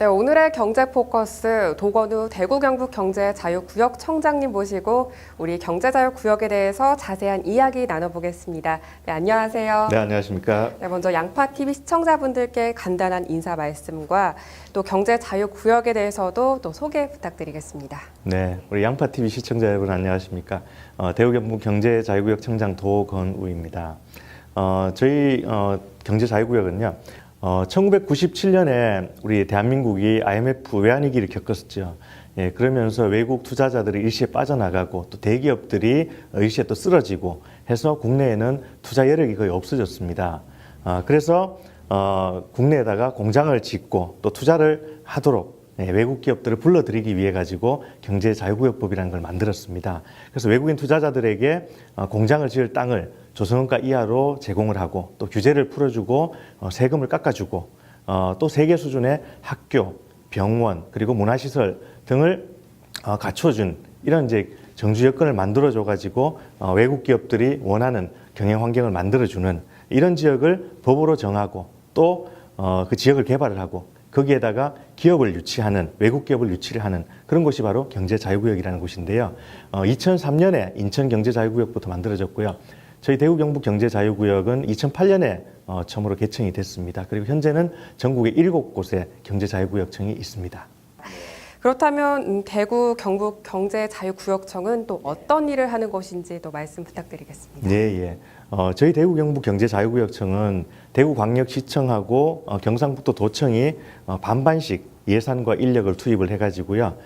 네, 오늘의 경제 포커스 도건우 대구 경북 경제자유구역 청장님 모시고 우리 경제자유구역에 대해서 자세한 이야기 나눠보겠습니다. 네, 안녕하세요. 네, 안녕하십니까. 네, 먼저 양파TV 시청자분들께 간단한 인사 말씀과 또 경제자유구역에 대해서도 또 소개 부탁드리겠습니다. 네, 우리 양파TV 시청자 여러분 안녕하십니까. 대구 경북 경제자유구역 청장 도건우입니다. 저희 경제자유구역은요. 1997년에 우리 대한민국이 IMF 외환위기를 겪었었죠. 예, 그러면서 외국 투자자들이 일시에 빠져나가고 또 대기업들이 일시에 또 쓰러지고 해서 국내에는 투자 여력이 거의 없어졌습니다. 그래서 국내에다가 공장을 짓고 또 투자를 하도록 외국 기업들을 불러들이기 위해 가지고 경제자유구역법이라는 걸 만들었습니다. 그래서 외국인 투자자들에게 공장을 지을 땅을 조선원가 이하로 제공을 하고 또 규제를 풀어주고 세금을 깎아주고 또 세계 수준의 학교, 병원 그리고 문화시설 등을 갖춰준 이런 이제 정주 여건을 만들어줘 가지고 외국 기업들이 원하는 경영 환경을 만들어주는 이런 지역을 법으로 정하고 또 그 지역을 개발을 하고 거기에다가 기업을 유치하는 외국 기업을 유치를 하는 그런 곳이 바로 경제자유구역이라는 곳인데요. 2003년에 인천경제자유구역부터 만들어졌고요. 저희 대구 경북 경제자유구역은 2008년에 처음으로 개청이 됐습니다. 그리고 현재는 전국에 7곳에 경제자유구역청이 있습니다. 그렇다면 대구 경북 경제자유구역청은 또 어떤 일을 하는 곳인지 또 말씀 부탁드리겠습니다. 네, 저희 대구 경북 경제자유구역청은 대구광역시청하고 경상북도 도청이 반반씩 예산과 인력을 투입을 해가지고요.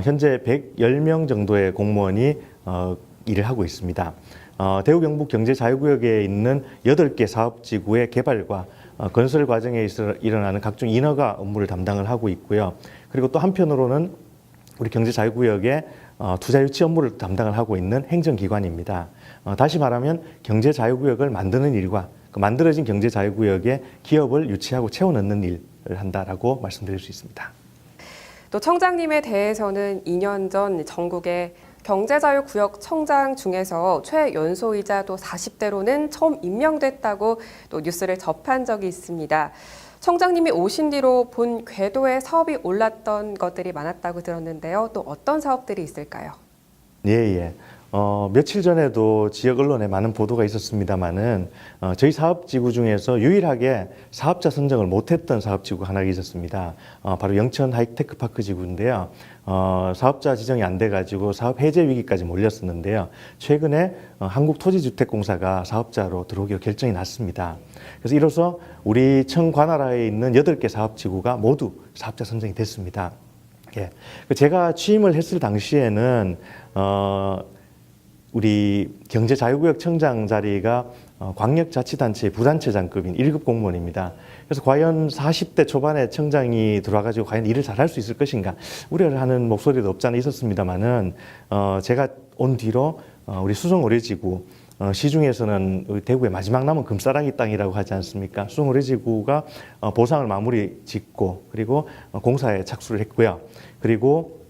현재 110명 정도의 공무원이 일을 하고 있습니다. 대구 경북 경제자유구역에 있는 8개 사업지구의 개발과 건설 과정에 일어나는 각종 인허가 업무를 담당을 하고 있고요. 그리고 또 한편으로는 우리 경제자유구역에 투자 유치 업무를 담당을 하고 있는 행정기관입니다. 다시 말하면 경제자유구역을 만드는 일과 그 만들어진 경제자유구역에 기업을 유치하고 채워 넣는 일을 한다라고 말씀드릴 수 있습니다. 또 청장님에 대해서는 2년 전 전국의 경제자유구역 청장 중에서 최연소이자 또 40대로는 처음 임명됐다고 또 뉴스를 접한 적이 있습니다. 청장님이 오신 뒤로 본 궤도에 사업이 올랐던 것들이 많았다고 들었는데요. 또 어떤 사업들이 있을까요? 예. 며칠 전에도 지역 언론에 많은 보도가 있었습니다만은 저희 사업지구 중에서 유일하게 사업자 선정을 못했던 사업지구가 하나 있었습니다. 바로 영천 하이테크파크 지구인데요. 사업자 지정이 안 돼가지고 사업 해제 위기까지 몰렸었는데요. 최근에 한국토지주택공사가 사업자로 들어오기로 결정이 났습니다. 그래서 이로써 우리 청 관할하에 있는 8개 사업지구가 모두 사업자 선정이 됐습니다. 예. 제가 취임을 했을 당시에는 우리 경제자유구역 청장 자리가 광역자치단체의 부단체장급인 1급 공무원입니다. 그래서 과연 40대 초반에 청장이 들어와가지고 과연 일을 잘할 수 있을 것인가 우려를 하는 목소리도 없지 않아 있었습니다만은 제가 온 뒤로 우리 수성오래지구 시중에서는 우리 대구의 마지막 남은 금싸라기 땅이라고 하지 않습니까? 수성오래지구가 보상을 마무리 짓고 그리고 공사에 착수를 했고요. 그리고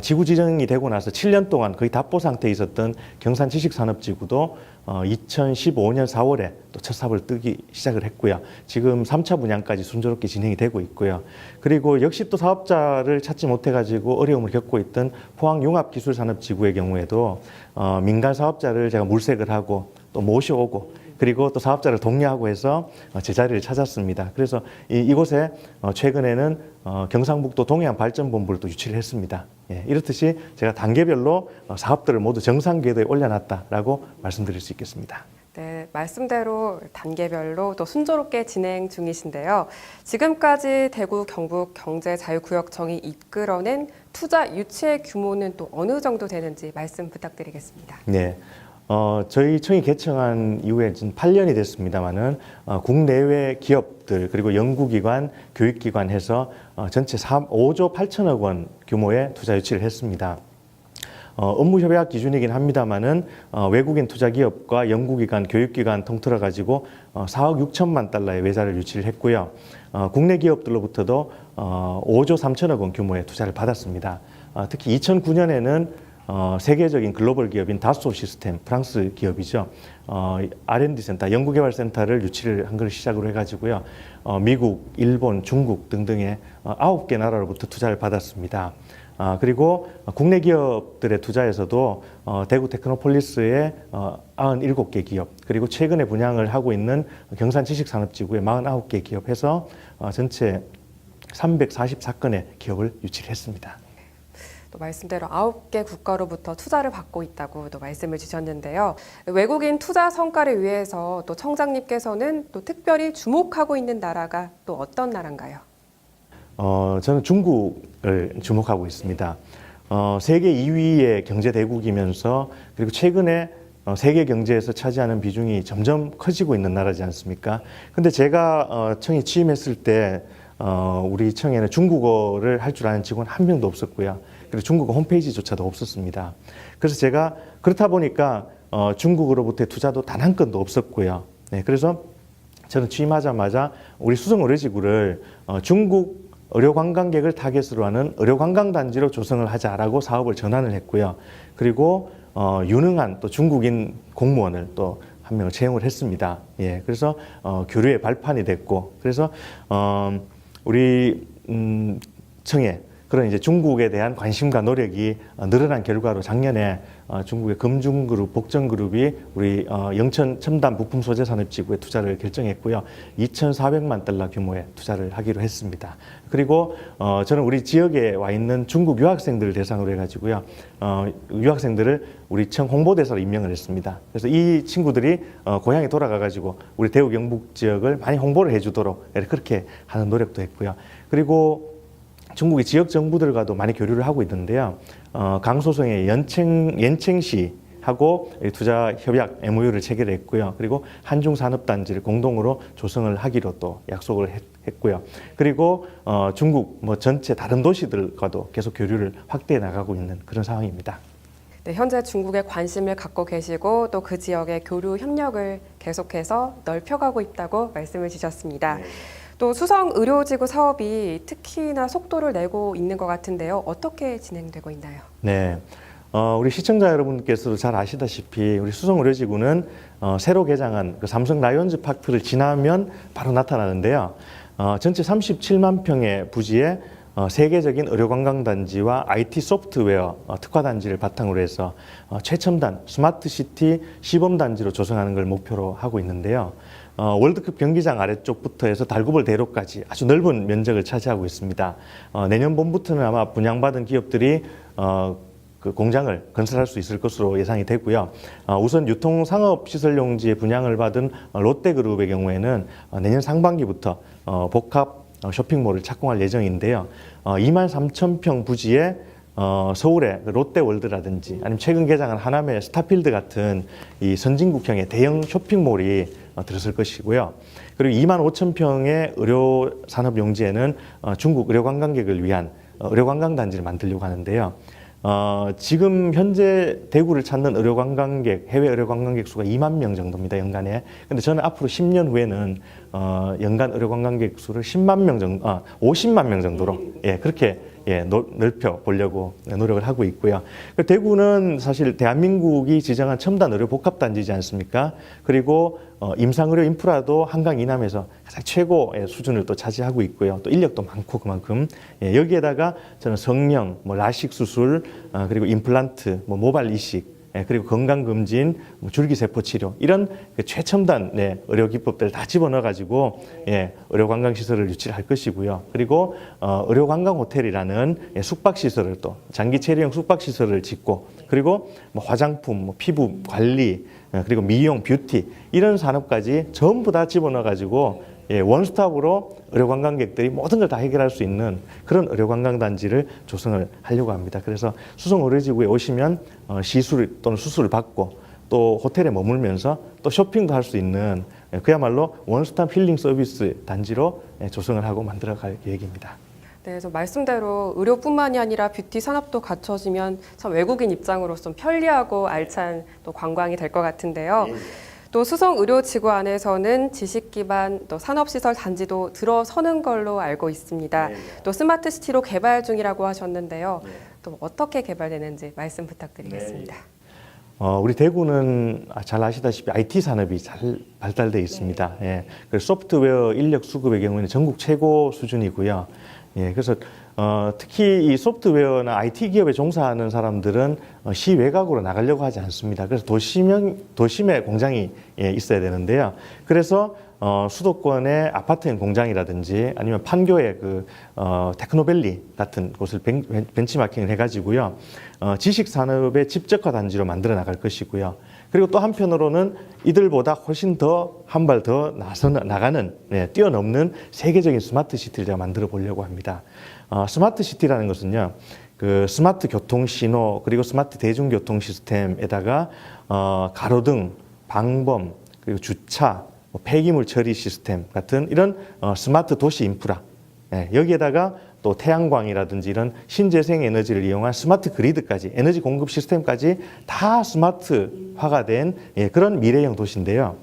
지구 지정이 되고 나서 7년 동안 거의 답보 상태에 있었던 경산 지식산업지구도 2015년 4월에 또 첫 삽을 뜨기 시작을 했고요. 지금 3차 분양까지 순조롭게 진행이 되고 있고요. 그리고 역시 또 사업자를 찾지 못해가지고 어려움을 겪고 있던 포항융합기술산업지구의 경우에도 민간 사업자를 제가 물색을 하고 또 모셔오고 그리고 또 사업자를 독려하고 해서 제자리를 찾았습니다. 그래서 이곳에 최근에는 경상북도 동해안발전본부를 또 유치를 했습니다. 예, 이렇듯이 제가 단계별로 사업들을 모두 정상 궤도에 올려놨다라고 말씀드릴 수 있겠습니다. 네, 말씀대로 단계별로 또 순조롭게 진행 중이신데요. 지금까지 대구 경북 경제자유구역청이 이끌어낸 투자 유치의 규모는 또 어느 정도 되는지 말씀 부탁드리겠습니다. 네. 저희 청이 개청한 이후에 지금 8년이 됐습니다만은 국내외 기업들 그리고 연구기관, 교육기관 해서 전체 5조 8천억 원 규모의 투자 유치를 했습니다. 업무 협약 기준이긴 합니다만은 외국인 투자 기업과 연구기관, 교육기관 통틀어 가지고 4억 6천만 달러의 외자를 유치를 했고요. 국내 기업들로부터도 5조 3천억 원 규모의 투자를 받았습니다. 특히 2009년에는 세계적인 글로벌 기업인 다소 시스템, 프랑스 기업이죠. R&D 센터, 연구개발센터를 유치를 한 걸 시작으로 해가지고요. 미국, 일본, 중국 등등의 9개 나라로부터 투자를 받았습니다. 그리고 국내 기업들의 투자에서도 대구 테크노폴리스의 97개 기업, 그리고 최근에 분양을 하고 있는 경산 지식산업지구의 49개 기업 해서 전체 344건의 기업을 유치를 했습니다. 또 말씀대로 9개 국가로부터 투자를 받고 있다고 또 말씀을 주셨는데요. 외국인 투자 성과를 위해서 또 청장님께서는 또 특별히 주목하고 있는 나라가 또 어떤 나라인가요? 저는 중국을 주목하고 있습니다. 세계 2위의 경제 대국이면서 그리고 최근에 세계 경제에서 차지하는 비중이 점점 커지고 있는 나라지 않습니까? 근데 제가 청에 취임했을 때 우리 청에는 중국어를 할 줄 아는 직원 한 명도 없었고요. 그리고 중국어 홈페이지조차도 없었습니다. 그래서 제가 그렇다 보니까 중국으로부터의 투자도 단 한 건도 없었고요. 네, 그래서 저는 취임하자마자 우리 수성의료지구를 중국 의료관광객을 타겟으로 하는 의료관광단지로 조성을 하자라고 사업을 전환을 했고요. 그리고 유능한 또 중국인 공무원을 또 한 명을 채용을 했습니다. 예, 그래서 교류의 발판이 됐고, 그래서 우리 청에 그런 이제 중국에 대한 관심과 노력이 늘어난 결과로 작년에 중국의 금중그룹, 복정그룹이 우리 영천 첨단 부품 소재 산업지구에 투자를 결정했고요. 2,400만 달러 규모의 투자를 하기로 했습니다. 그리고 저는 우리 지역에 와 있는 중국 유학생들을 대상으로 해가지고요. 유학생들을 우리 청 홍보대사로 임명을 했습니다. 그래서 이 친구들이 고향에 돌아가가지고 우리 대구 경북 지역을 많이 홍보를 해주도록 그렇게 하는 노력도 했고요. 그리고 중국의 지역 정부들과도 많이 교류를 하고 있는데요. 강소성의 연칭시하고 투자 협약 MOU를 체결했고요. 그리고 한중 산업단지를 공동으로 조성을 하기로 또 약속을 했고요. 그리고 중국 전체 다른 도시들과도 계속 교류를 확대해 나가고 있는 그런 상황입니다. 네, 현재 중국에 관심을 갖고 계시고 또 그 지역의 교류 협력을 계속해서 넓혀가고 있다고 말씀을 주셨습니다. 네. 또 수성 의료지구 사업이 특히나 속도를 내고 있는 것 같은데요. 어떻게 진행되고 있나요? 네. 우리 시청자 여러분께서도 잘 아시다시피 우리 수성 의료지구는 새로 개장한 그 삼성 라이온즈 파크를 지나면 바로 나타나는데요. 전체 37만 평의 부지에 세계적인 의료관광단지와 IT 소프트웨어 특화단지를 바탕으로 해서 최첨단 스마트시티 시범단지로 조성하는 걸 목표로 하고 있는데요. 월드컵 경기장 아래쪽부터 해서 달구벌 대로까지 아주 넓은 면적을 차지하고 있습니다. 내년 봄부터는 아마 분양받은 기업들이 그 공장을 건설할 수 있을 것으로 예상이 되고요. 우선 유통상업시설용지에 분양을 받은 롯데그룹의 경우에는 내년 상반기부터 복합 쇼핑몰을 착공할 예정인데요. 23,000평 부지에 서울의 롯데월드라든지 아니면 최근 개장한 하남의 스타필드 같은 이 선진국형의 대형 쇼핑몰이 들어설 것이고요. 그리고 25,000평의 의료산업 용지에는 중국 의료관광객을 위한 의료관광단지를 만들려고 하는데요. 지금 현재 대구를 찾는 의료관광객, 해외 의료관광객 수가 2만 명 정도입니다, 연간에. 근데 저는 앞으로 10년 후에는 연간 의료관광객 수를 10만 명 정도, 50만 명 정도로 그렇게 넓혀 보려고 노력을 하고 있고요. 대구는 사실 대한민국이 지정한 첨단 의료 복합단지지 않습니까? 그리고 임상의료 인프라도 한강 이남에서 가장 최고의 수준을 또 차지하고 있고요. 또 인력도 많고 그만큼 여기에다가 저는 성형, 라식 수술, 그리고 임플란트, 모발 이식, 그리고 건강검진, 줄기세포 치료 이런 최첨단 의료 기법들을 다 집어넣어가지고 의료관광시설을 유치할 것이고요. 그리고 의료관광호텔이라는 숙박시설을 또 장기 체류형 숙박시설을 짓고 그리고 화장품, 피부 관리 그리고 미용, 뷰티 이런 산업까지 전부 다 집어넣어가지고 원스톱으로 의료관광객들이 모든 걸 다 해결할 수 있는 그런 의료관광단지를 조성을 하려고 합니다. 그래서 수성의료지구에 오시면 시술 또는 수술을 받고 또 호텔에 머물면서 또 쇼핑도 할 수 있는 그야말로 원스톱 힐링 서비스 단지로 조성을 하고 만들어갈 계획입니다. 네, 그래서 말씀대로 의료뿐만이 아니라 뷰티 산업도 갖춰지면 참 외국인 입장으로서 좀 편리하고 알찬 또 관광이 될 것 같은데요. 또 수성 의료지구 안에서는 지식 기반 또 산업시설 단지도 들어서는 걸로 알고 있습니다. 또 스마트시티로 개발 중이라고 하셨는데요. 또 어떻게 개발되는지 말씀 부탁드리겠습니다. 우리 대구는 잘 아시다시피 IT 산업이 잘 발달되어 있습니다. 예, 그래서 소프트웨어 인력 수급의 경우에는 전국 최고 수준이고요. 예, 그래서 특히 이 소프트웨어나 IT 기업에 종사하는 사람들은 시외곽으로 나가려고 하지 않습니다. 그래서 도심에 공장이 있어야 되는데요. 그래서 수도권의 아파트형 공장이라든지 아니면 판교의 테크노밸리 같은 곳을 벤치마킹을 해가지고요. 지식 산업의 집적화 단지로 만들어 나갈 것이고요. 그리고 또 한편으로는 이들보다 훨씬 더 한 발 더 나가는 뛰어넘는 세계적인 스마트 시티를 제가 만들어 보려고 합니다. 스마트 시티라는 것은요. 그 스마트 교통 신호 그리고 스마트 대중교통 시스템에다가 가로등, 방범 그리고 주차 폐기물 처리 시스템 같은 이런 스마트 도시 인프라 여기에다가 또 태양광이라든지 이런 신재생 에너지를 이용한 스마트 그리드까지 에너지 공급 시스템까지 다 스마트화가 된 그런 미래형 도시인데요.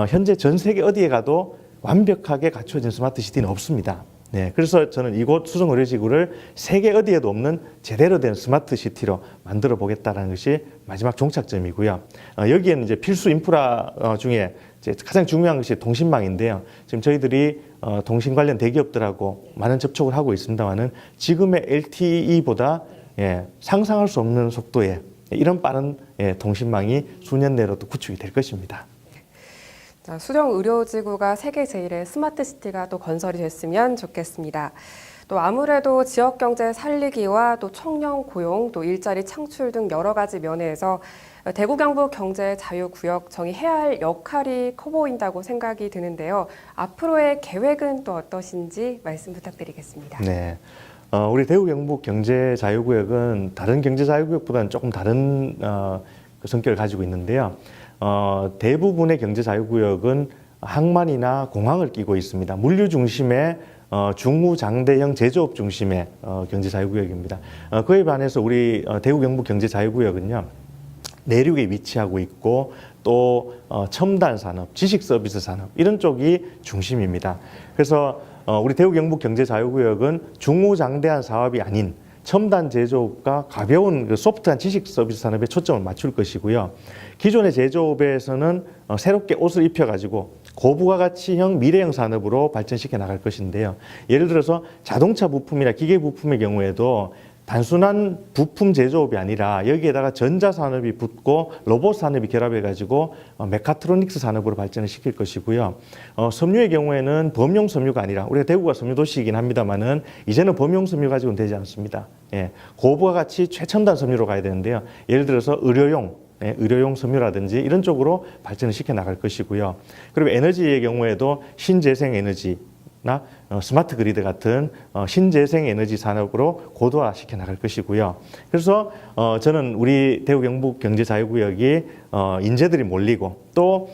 현재 전 세계 어디에 가도 완벽하게 갖춰진 스마트 시티는 없습니다. 그래서 저는 이곳 수성의료지구를 세계 어디에도 없는 제대로 된 스마트 시티로 만들어 보겠다는 것이 마지막 종착점이고요. 여기에는 이제 필수 인프라 중에 이제 가장 중요한 것이 통신망인데요. 지금 저희들이 통신 관련 대기업들하고 많은 접촉을 하고 있습니다만은 지금의 LTE보다 상상할 수 없는 속도의 이런 빠른 통신망이 수년 내로도 구축이 될 것입니다. 수정의료지구가 세계 제1의 스마트시티가 또 건설이 됐으면 좋겠습니다. 또 아무래도 지역경제 살리기와 또 청년 고용, 또 일자리 창출 등 여러 가지 면에서 대구 경북 경제자유구역 정의해야 할 역할이 커 보인다고 생각이 드는데요. 앞으로의 계획은 또 어떠신지 말씀 부탁드리겠습니다. 네. 우리 대구 경북 경제자유구역은 다른 경제자유구역보다는 조금 다른 그 성격을 가지고 있는데요. 대부분의 경제자유구역은 항만이나 공항을 끼고 있습니다. 물류 중심의 중무장대형 제조업 중심의 경제자유구역입니다. 그에 반해서 우리 대구 경북 경제자유구역은요. 내륙에 위치하고 있고 또 첨단 산업, 지식 서비스 산업 이런 쪽이 중심입니다. 그래서 우리 대구 경북 경제자유구역은 중무장대한 사업이 아닌 첨단 제조업과 가벼운 그 소프트한 지식 서비스 산업에 초점을 맞출 것이고요. 기존의 제조업에서는 새롭게 옷을 입혀가지고 고부가가치형 미래형 산업으로 발전시켜 나갈 것인데요. 예를 들어서 자동차 부품이나 기계 부품의 경우에도 단순한 부품 제조업이 아니라 여기에다가 전자산업이 붙고 로봇 산업이 결합해가지고 메카트로닉스 산업으로 발전을 시킬 것이고요. 섬유의 경우에는 범용 섬유가 아니라 우리가 대구가 섬유 도시이긴 합니다만은 이제는 범용 섬유 가지고는 되지 않습니다. 고부가 가치 최첨단 섬유로 가야 되는데요. 예를 들어서 의료용 섬유라든지 이런 쪽으로 발전을 시켜 나갈 것이고요. 그리고 에너지의 경우에도 신재생 에너지 나 스마트 그리드 같은 신재생 에너지 산업으로 고도화시켜 나갈 것이고요. 그래서 저는 우리 대구 경북 경제자유구역이 인재들이 몰리고 또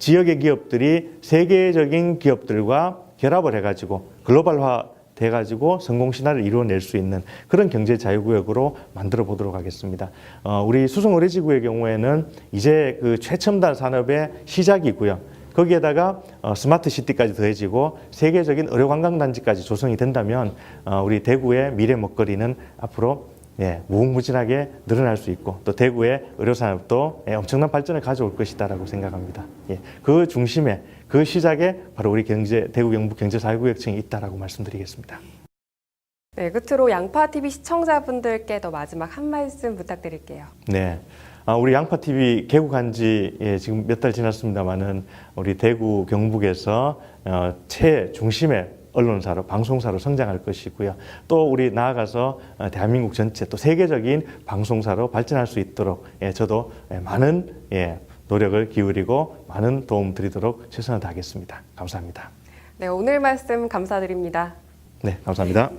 지역의 기업들이 세계적인 기업들과 결합을 해가지고 글로벌화 돼가지고 성공 신화를 이루어낼 수 있는 그런 경제자유구역으로 만들어 보도록 하겠습니다. 우리 수성의료지구의 경우에는 이제 그 최첨단 산업의 시작이고요. 거기에다가 스마트 시티까지 더해지고 세계적인 의료관광단지까지 조성이 된다면 우리 대구의 미래 먹거리는 앞으로 무궁무진하게 늘어날 수 있고 또 대구의 의료산업도 엄청난 발전을 가져올 것이다라고 생각합니다. 그 중심에 그 시작에 바로 우리 대구 경북 경제자유구역청이 있다라고 말씀드리겠습니다. 네, 끝으로 양파TV 시청자분들께 더 마지막 한 말씀 부탁드릴게요. 네. 우리 양파TV 개국한 지 지금 몇 달 지났습니다만은 우리 대구 경북에서 최중심의 언론사로 방송사로 성장할 것이고요. 또 우리 나아가서 대한민국 전체 또 세계적인 방송사로 발전할 수 있도록 저도 많은 노력을 기울이고 많은 도움 드리도록 최선을 다하겠습니다. 감사합니다. 네, 오늘 말씀 감사드립니다. 네, 감사합니다.